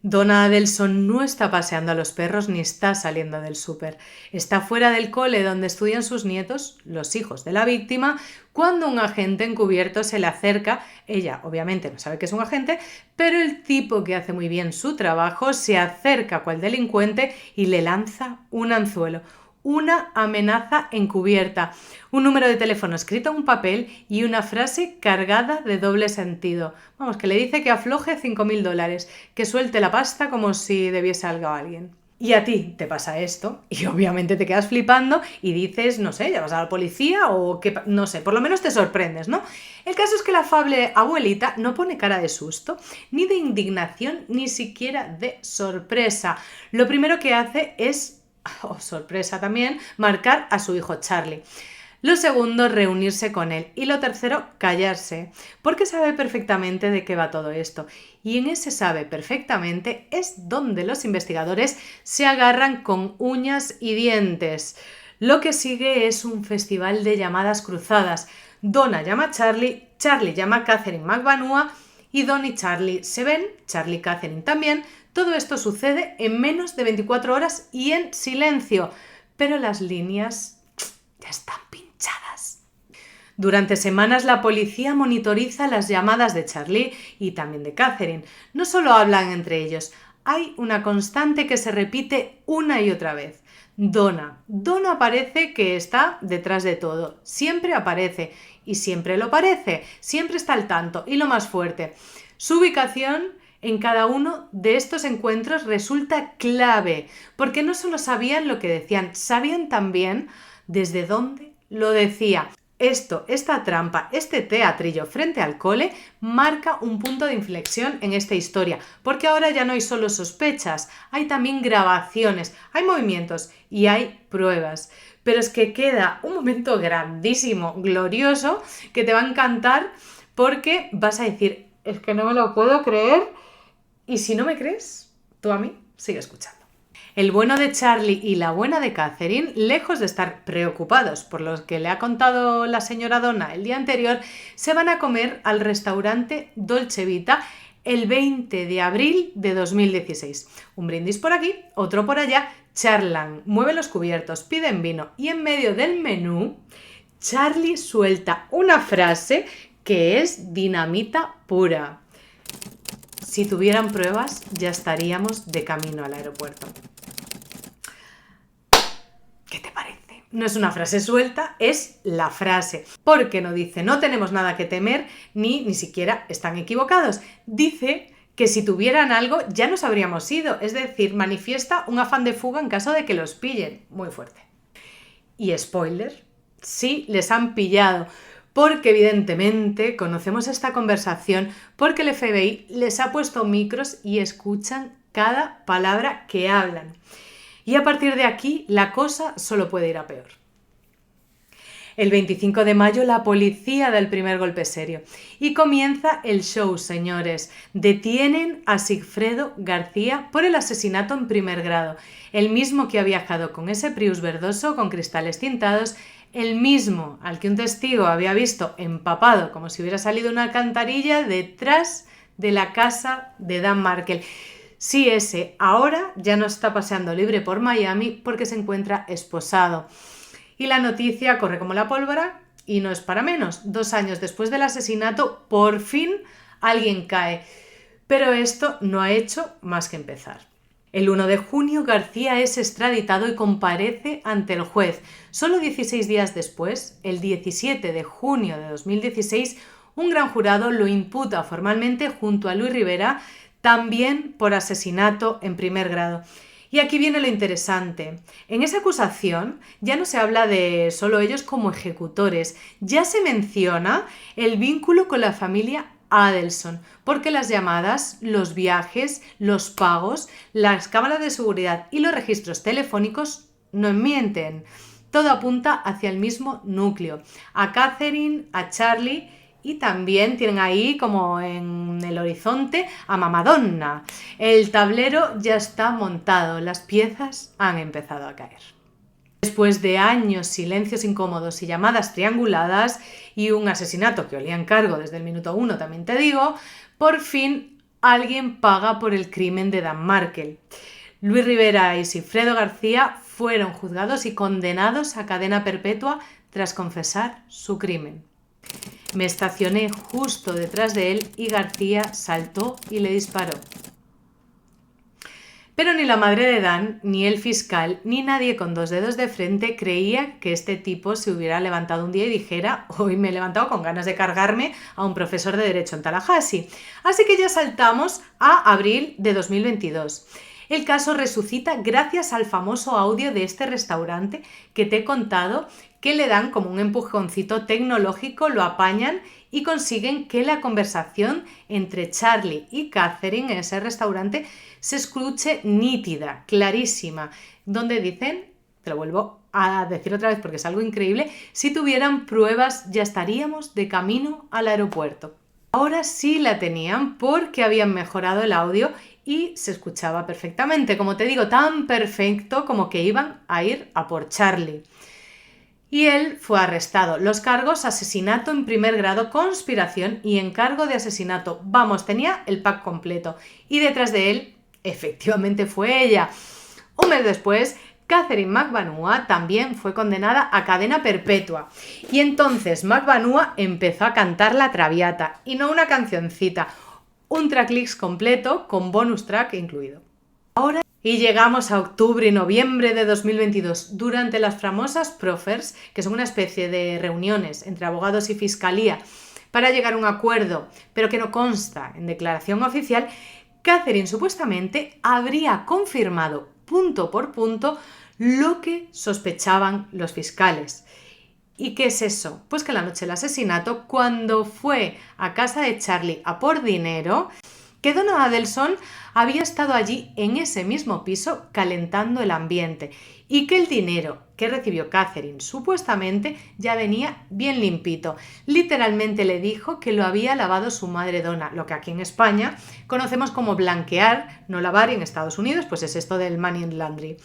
Donna Adelson no está paseando a los perros ni está saliendo del súper. Está fuera del cole donde estudian sus nietos, los hijos de la víctima, cuando un agente encubierto se le acerca. Ella obviamente no sabe que es un agente, pero el tipo que hace muy bien su trabajo se acerca cual delincuente y le lanza un anzuelo. Una amenaza encubierta, un número de teléfono escrito en un papel y una frase cargada de doble sentido. Vamos, que le dice que afloje $5,000, que suelte la pasta como si debiese algo a alguien. Y a ti te pasa esto y obviamente te quedas flipando y dices, no sé, llamas a la policía o que, no sé, por lo menos te sorprendes, ¿no? El caso es que la afable abuelita no pone cara de susto, ni de indignación, ni siquiera de sorpresa. Lo primero que hace es, sorpresa también, marcar a su hijo Charlie. Lo segundo, reunirse con él. Y lo tercero, callarse, porque sabe perfectamente de qué va todo esto. Y en ese sabe perfectamente es donde los investigadores se agarran con uñas y dientes. Lo que sigue es un festival de llamadas cruzadas. Donna llama a Charlie, Charlie llama a Catherine McVanua y Don y Charlie se ven, Charlie y Catherine también. Todo esto sucede en menos de 24 horas y en silencio, pero las líneas ya están pinchadas. Durante semanas la policía monitoriza las llamadas de Charlie y también de Catherine. No solo hablan entre ellos, hay una constante que se repite una y otra vez. Donna parece que está detrás de todo, siempre aparece y siempre lo parece, siempre está al tanto y lo más fuerte, su ubicación en cada uno de estos encuentros resulta clave, porque no solo sabían lo que decían, sabían también desde dónde lo decía. Esta trampa, este teatrillo frente al cole, marca un punto de inflexión en esta historia, porque ahora ya no hay solo sospechas, hay también grabaciones, hay movimientos y hay pruebas. Pero es que queda un momento grandísimo, glorioso, que te va a encantar porque vas a decir, es que no me lo puedo creer. Y si no me crees, tú a mí sigue escuchando. El bueno de Charlie y la buena de Catherine, lejos de estar preocupados por lo que le ha contado la señora Donna el día anterior, se van a comer al restaurante Dolce Vita el 20 de abril de 2016. Un brindis por aquí, otro por allá, charlan, mueven los cubiertos, piden vino y en medio del menú, Charlie suelta una frase que es dinamita pura. Si tuvieran pruebas, ya estaríamos de camino al aeropuerto. ¿Qué te parece? No es una frase suelta, es la frase. Porque no dice no tenemos nada que temer, ni siquiera están equivocados. Dice que si tuvieran algo ya nos habríamos ido. Es decir, manifiesta un afán de fuga en caso de que los pillen. Muy fuerte. Y spoiler, sí les han pillado. Porque evidentemente conocemos esta conversación porque el FBI les ha puesto micros y escuchan cada palabra que hablan. Y a partir de aquí la cosa solo puede ir a peor. El 25 de mayo la policía da el primer golpe serio y comienza el show, señores. Detienen a Sigfredo García por el asesinato en primer grado, el mismo que ha viajado con ese Prius verdoso con cristales tintados, el mismo al que un testigo había visto empapado como si hubiera salido una alcantarilla detrás de la casa de Dan Markel. Sí, ese ahora ya no está paseando libre por Miami porque se encuentra esposado. Y la noticia corre como la pólvora y no es para menos. 2 años después del asesinato, por fin alguien cae. Pero esto no ha hecho más que empezar. El 1 de junio García es extraditado y comparece ante el juez. Solo 16 días después, el 17 de junio de 2016, un gran jurado lo imputa formalmente junto a Luis Rivera, también por asesinato en primer grado. Y aquí viene lo interesante. En esa acusación ya no se habla de solo ellos como ejecutores, ya se menciona el vínculo con la familia Adelson, porque las llamadas, los viajes, los pagos, las cámaras de seguridad y los registros telefónicos no mienten. Todo apunta hacia el mismo núcleo, a Catherine, a Charlie y también tienen ahí como en el horizonte a Mamadonna. El tablero ya está montado, las piezas han empezado a caer. Después de años, silencios incómodos y llamadas trianguladas y un asesinato que olía a encargo desde el minuto 1, también te digo, por fin alguien paga por el crimen de Dan Markel. Luis Rivera y Sigfredo García fueron juzgados y condenados a cadena perpetua tras confesar su crimen. Me estacioné justo detrás de él y García saltó y le disparó. Pero ni la madre de Dan, ni el fiscal, ni nadie con 2 dedos de frente creía que este tipo se hubiera levantado un día y dijera hoy me he levantado con ganas de cargarme a un profesor de Derecho en Tallahassee. Así que ya saltamos a abril de 2022. El caso resucita gracias al famoso audio de este restaurante que te he contado, que le dan como un empujoncito tecnológico, lo apañan y consiguen que la conversación entre Charlie y Catherine en ese restaurante se escuche nítida, clarísima, donde dicen, te lo vuelvo a decir otra vez porque es algo increíble, si tuvieran pruebas ya estaríamos de camino al aeropuerto. Ahora sí la tenían porque habían mejorado el audio y se escuchaba perfectamente, como te digo, tan perfecto como que iban a ir a por Charlie. Y él fue arrestado. Los cargos: asesinato en primer grado, conspiración y encargo de asesinato. Vamos, tenía el pack completo. Y detrás de él, efectivamente fue ella. Un mes después, Catherine McVanua también fue condenada a cadena perpetua. Y entonces McVanua empezó a cantar La Traviata, y no una cancioncita, un tracklist completo con bonus track incluido. Y llegamos a octubre y noviembre de 2022, durante las famosas Profers, que son una especie de reuniones entre abogados y fiscalía para llegar a un acuerdo, pero que no consta en declaración oficial. Catherine supuestamente habría confirmado punto por punto lo que sospechaban los fiscales. ¿Y qué es eso? Pues que la noche del asesinato, cuando fue a casa de Charlie a por dinero, que Donna Adelson había estado allí en ese mismo piso calentando el ambiente y que el dinero que recibió Catherine supuestamente ya venía bien limpito. Literalmente le dijo que lo había lavado su madre Donna, lo que aquí en España conocemos como blanquear, no lavar, y en Estados Unidos pues es esto del money laundry.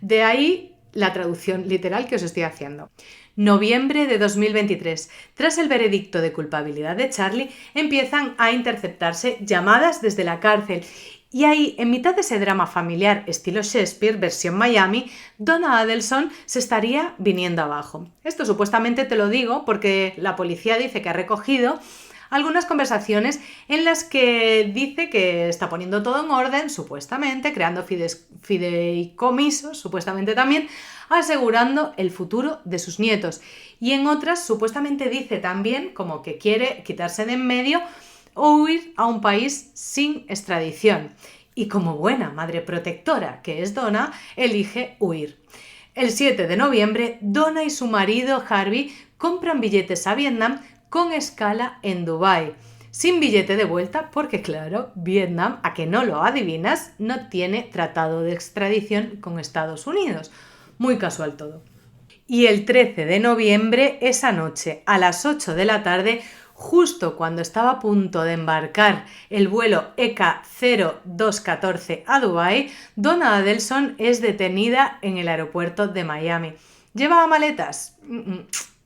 De ahí la traducción literal que os estoy haciendo. Noviembre de 2023. Tras el veredicto de culpabilidad de Charlie, empiezan a interceptarse llamadas desde la cárcel Y ahí, en mitad de ese drama familiar estilo Shakespeare, versión Miami, Donna Adelson se estaría viniendo abajo. Esto supuestamente te lo digo porque la policía dice que ha recogido algunas conversaciones en las que dice que está poniendo todo en orden, supuestamente, creando fideicomisos, supuestamente también, asegurando el futuro de sus nietos. Y en otras, supuestamente dice también como que quiere quitarse de en medio o huir a un país sin extradición. Y como buena madre protectora que es Donna, elige huir. El 7 de noviembre, Donna y su marido Harvey compran billetes a Vietnam con escala en Dubái. Sin billete de vuelta porque, claro, Vietnam, a que no lo adivinas, no tiene tratado de extradición con Estados Unidos. Muy casual todo. Y el 13 de noviembre, esa noche, a las 8 de la tarde, justo cuando estaba a punto de embarcar el vuelo ECA 0214 a Dubái, Donna Adelson es detenida en el aeropuerto de Miami. ¿Llevaba maletas?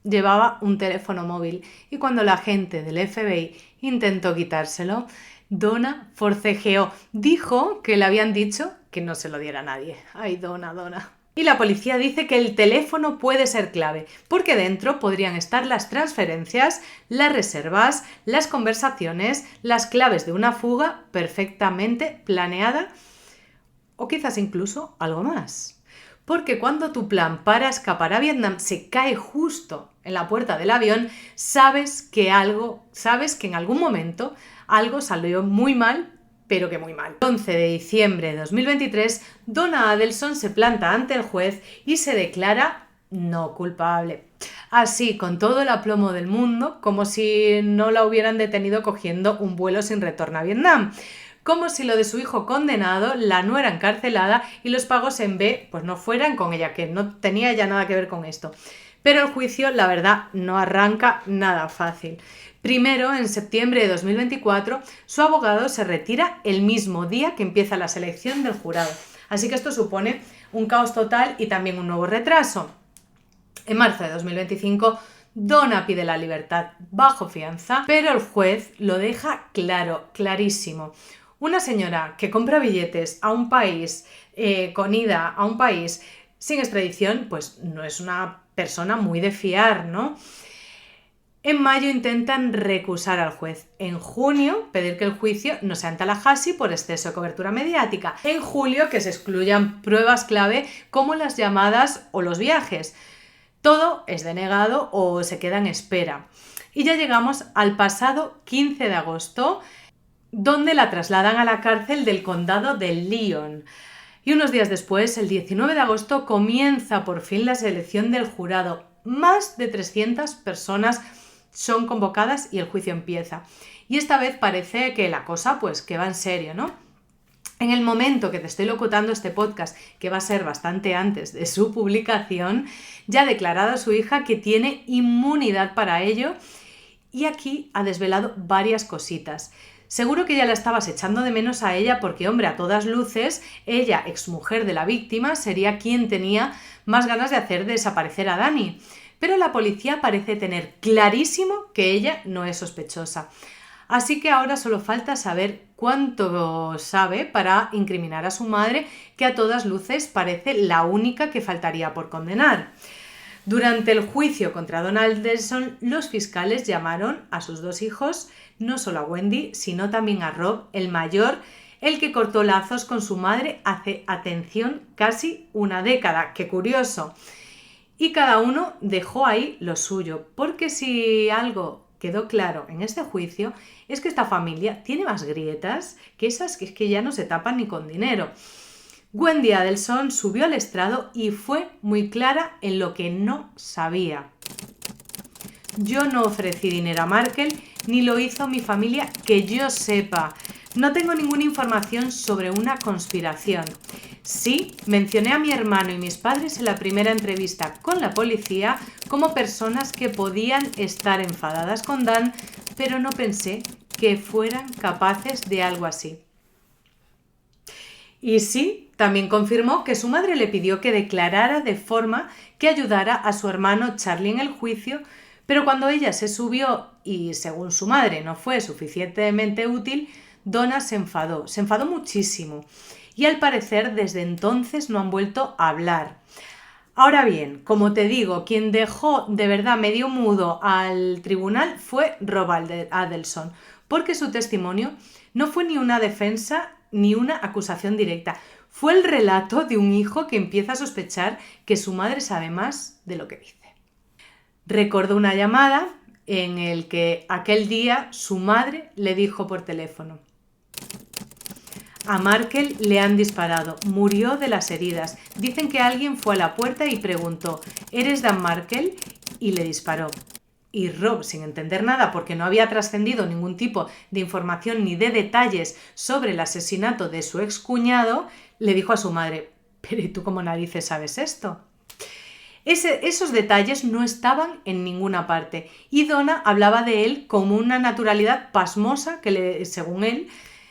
Llevaba un teléfono móvil y cuando la agente del FBI intentó quitárselo, Donna forcejeó. Dijo que le habían dicho que no se lo diera a nadie. Ay, Donna. Y la policía dice que el teléfono puede ser clave, porque dentro podrían estar las transferencias, las reservas, las conversaciones, las claves de una fuga perfectamente planeada o quizás incluso algo más. Porque cuando tu plan para escapar a Vietnam se cae justo en la puerta del avión, sabes que en algún momento algo salió muy mal, pero que muy mal. El 11 de diciembre de 2023, Donna Adelson se planta ante el juez y se declara no culpable. Así, con todo el aplomo del mundo, como si no la hubieran detenido cogiendo un vuelo sin retorno a Vietnam. Como si lo de su hijo condenado, la nuera encarcelada y los pagos en B pues no fueran con ella, que no tenía ya nada que ver con esto. Pero el juicio, la verdad, no arranca nada fácil. Primero, en septiembre de 2024, su abogado se retira el mismo día que empieza la selección del jurado. Así que esto supone un caos total y también un nuevo retraso. En marzo de 2025, Donna pide la libertad bajo fianza, pero el juez lo deja clarísimo. Una señora que compra billetes a un país, con ida a un país sin extradición, pues no es una persona muy de fiar, ¿no? En mayo intentan recusar al juez. En junio, pedir que el juicio no sea en Tallahassee por exceso de cobertura mediática. En julio, que se excluyan pruebas clave como las llamadas o los viajes. Todo es denegado o se queda en espera. Y ya llegamos al pasado 15 de agosto, donde la trasladan a la cárcel del condado de Lyon. Y unos días después, el 19 de agosto, comienza por fin la selección del jurado. Más de 300 personas son convocadas y el juicio empieza. Y esta vez parece que la cosa pues que va en serio, ¿no? En el momento que te estoy locutando este podcast, que va a ser bastante antes de su publicación, ya ha declarado a su hija que tiene inmunidad para ello y aquí ha desvelado varias cositas. Seguro que ya la estabas echando de menos a ella porque, hombre, a todas luces, ella, exmujer de la víctima, sería quien tenía más ganas de hacer desaparecer a Dani. Pero la policía parece tener clarísimo que ella no es sospechosa. Así que ahora solo falta saber cuánto sabe para incriminar a su madre, que a todas luces parece la única que faltaría por condenar. Durante el juicio contra Donna Adelson, los fiscales llamaron a sus dos hijos, no solo a Wendy, sino también a Rob, el mayor, el que cortó lazos con su madre hace, atención, casi una década. ¡Qué curioso! Y cada uno dejó ahí lo suyo, porque si algo quedó claro en este juicio es que esta familia tiene más grietas que esas que ya no se tapan ni con dinero. Wendy Adelson subió al estrado y fue muy clara en lo que no sabía. Yo no ofrecí dinero a Markle, ni lo hizo mi familia que yo sepa. No tengo ninguna información sobre una conspiración. Sí, mencioné a mi hermano y mis padres en la primera entrevista con la policía como personas que podían estar enfadadas con Dan, pero no pensé que fueran capaces de algo así. Y sí, también confirmó que su madre le pidió que declarara de forma que ayudara a su hermano Charlie en el juicio, pero cuando ella se subió y, según su madre, no fue suficientemente útil, Donna se enfadó muchísimo y al parecer desde entonces no han vuelto a hablar. Ahora bien, como te digo, quien dejó de verdad medio mudo al tribunal fue Rob Adelson, porque su testimonio no fue ni una defensa ni una acusación directa. Fue el relato de un hijo que empieza a sospechar que su madre sabe más de lo que dice. Recordó una llamada en el que aquel día su madre le dijo por teléfono: a Markel le han disparado, murió de las heridas. Dicen que alguien fue a la puerta y preguntó: ¿eres Dan Markel? Y le disparó. Y Rob, sin entender nada porque no había trascendido ningún tipo de información ni de detalles sobre el asesinato de su excuñado, le dijo a su madre: ¿pero y tú cómo narices sabes esto? Esos detalles no estaban en ninguna parte y Donna hablaba de él con una naturalidad pasmosa que, según él,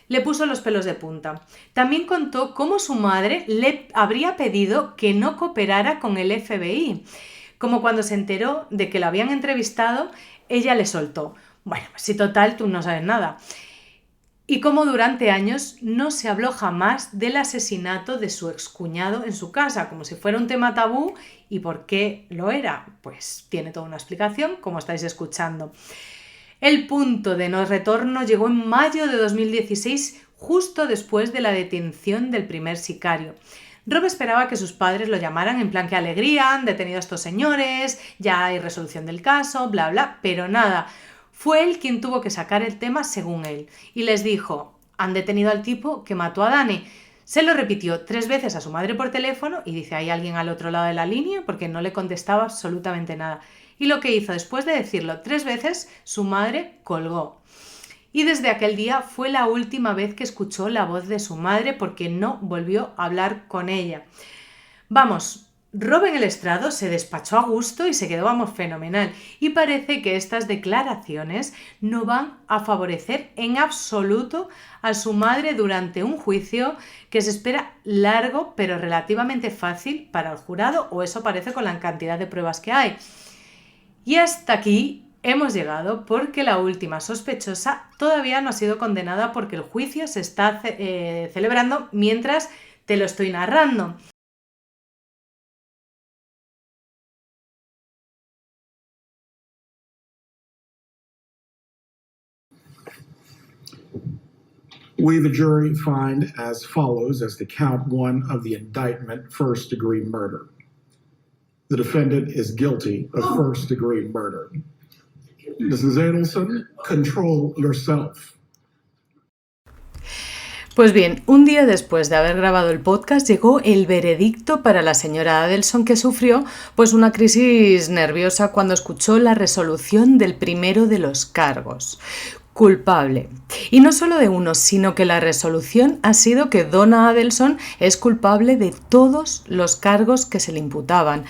le puso los pelos de punta. También contó cómo su madre le habría pedido que no cooperara con el FBI. Como cuando se enteró de que lo habían entrevistado, ella le soltó: bueno, si total tú no sabes nada. Y como durante años no se habló jamás del asesinato de su excuñado en su casa, como si fuera un tema tabú. ¿Y por qué lo era? Pues tiene toda una explicación, como estáis escuchando. El punto de no retorno llegó en mayo de 2016, justo después de la detención del primer sicario. Rob esperaba que sus padres lo llamaran en plan: qué alegría, han detenido a estos señores, ya hay resolución del caso, bla bla, pero nada. Fue él quien tuvo que sacar el tema según él y les dijo: han detenido al tipo que mató a Dani. Se lo repitió 3 veces a su madre por teléfono y dice: ¿hay alguien al otro lado de la línea? Porque no le contestaba absolutamente nada. Y lo que hizo después de decirlo 3 veces, su madre colgó. Y desde aquel día fue la última vez que escuchó la voz de su madre porque no volvió a hablar con ella. Vamos, Rob en el estrado se despachó a gusto y se quedó, fenomenal. Y parece que estas declaraciones no van a favorecer en absoluto a su madre durante un juicio que se espera largo pero relativamente fácil para el jurado, o eso parece con la cantidad de pruebas que hay. Y hasta aquí hemos llegado porque la última sospechosa todavía no ha sido condenada porque el juicio se está celebrando mientras te lo estoy narrando. We, the jury, find as follows as to count 1 of the indictment: first-degree murder. The defendant is guilty of first-degree murder. Mrs. Adelson, control yourself. Pues bien, un día después de haber grabado el podcast llegó el veredicto para la señora Adelson, que sufrió pues una crisis nerviosa cuando escuchó la resolución del primero de los cargos. Culpable. Y no solo de uno, sino que la resolución ha sido que Donna Adelson es culpable de todos los cargos que se le imputaban.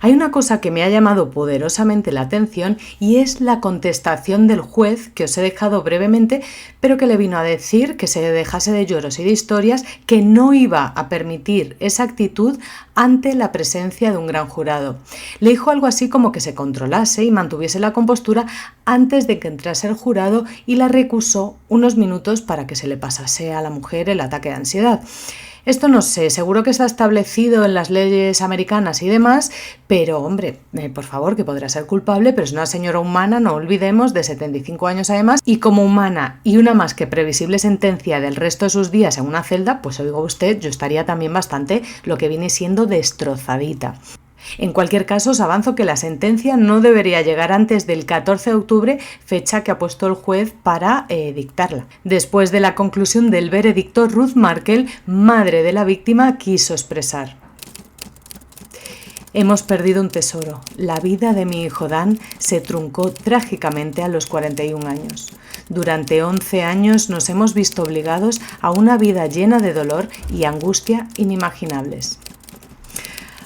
Hay una cosa que me ha llamado poderosamente la atención y es la contestación del juez, que os he dejado brevemente, pero que le vino a decir que se dejase de lloros y de historias, que no iba a permitir esa actitud ante la presencia de un gran jurado. Le dijo algo así como que se controlase y mantuviese la compostura antes de que entrase el jurado y la recusó unos minutos para que se le pasase a la mujer el ataque de ansiedad. Esto no sé, seguro que está establecido en las leyes americanas y demás, pero hombre, por favor, que podrá ser culpable, pero es una señora humana, no olvidemos, de 75 años además, y como humana y una más que previsible sentencia del resto de sus días en una celda, pues oiga usted, yo estaría también bastante lo que viene siendo destrozadita. En cualquier caso, os avanzo que la sentencia no debería llegar antes del 14 de octubre, fecha que ha puesto el juez para dictarla. Después de la conclusión del veredicto, Ruth Markel, madre de la víctima, quiso expresar: hemos perdido un tesoro. La vida de mi hijo Dan se truncó trágicamente a los 41 años. Durante 11 años nos hemos visto obligados a una vida llena de dolor y angustia inimaginables.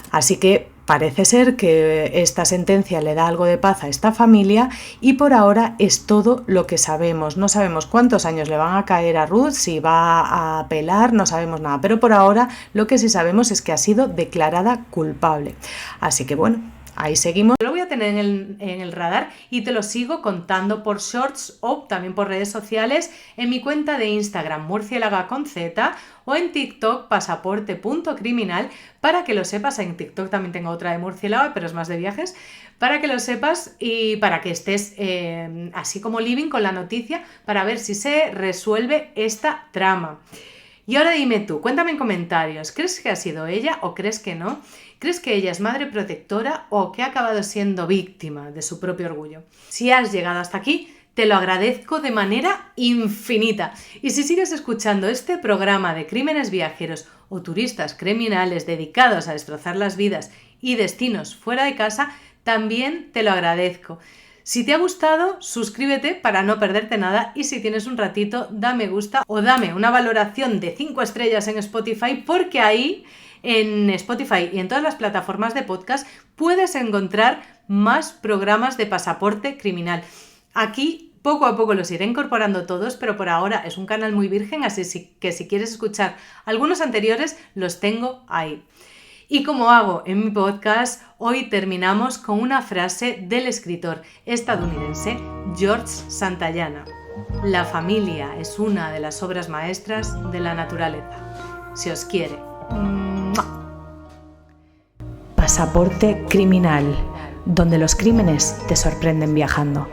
Así que parece ser que esta sentencia le da algo de paz a esta familia y por ahora es todo lo que sabemos. No sabemos cuántos años le van a caer a Ruth, si va a apelar, no sabemos nada. Pero por ahora lo que sí sabemos es que ha sido declarada culpable. Así que bueno, Ahí seguimos. Lo voy a tener en el radar y te lo sigo contando por shorts o también por redes sociales en mi cuenta de Instagram, Murciélaga con Z, o en TikTok, pasaporte.criminal, para que lo sepas. En TikTok también tengo otra de murciélaga, pero es más de viajes, para que lo sepas y para que estés así como living con la noticia para ver si se resuelve esta trama. Y ahora dime tú, cuéntame en comentarios, ¿crees que ha sido ella o crees que no? ¿Crees que ella es madre protectora o que ha acabado siendo víctima de su propio orgullo? Si has llegado hasta aquí, te lo agradezco de manera infinita. Y si sigues escuchando este programa de crímenes viajeros o turistas criminales dedicados a destrozar las vidas y destinos fuera de casa, también te lo agradezco. Si te ha gustado, suscríbete para no perderte nada y si tienes un ratito, da me gusta o dame una valoración de 5 estrellas en Spotify, porque ahí en Spotify y en todas las plataformas de podcast puedes encontrar más programas de Pasaporte Criminal. Aquí poco a poco los iré incorporando todos, pero por ahora es un canal muy virgen, así que si quieres escuchar algunos anteriores, los tengo ahí. Y como hago en mi podcast, hoy terminamos con una frase del escritor estadounidense George Santayana. La familia es una de las obras maestras de la naturaleza. Si os quiere. Pasaporte Criminal, donde los crímenes te sorprenden viajando.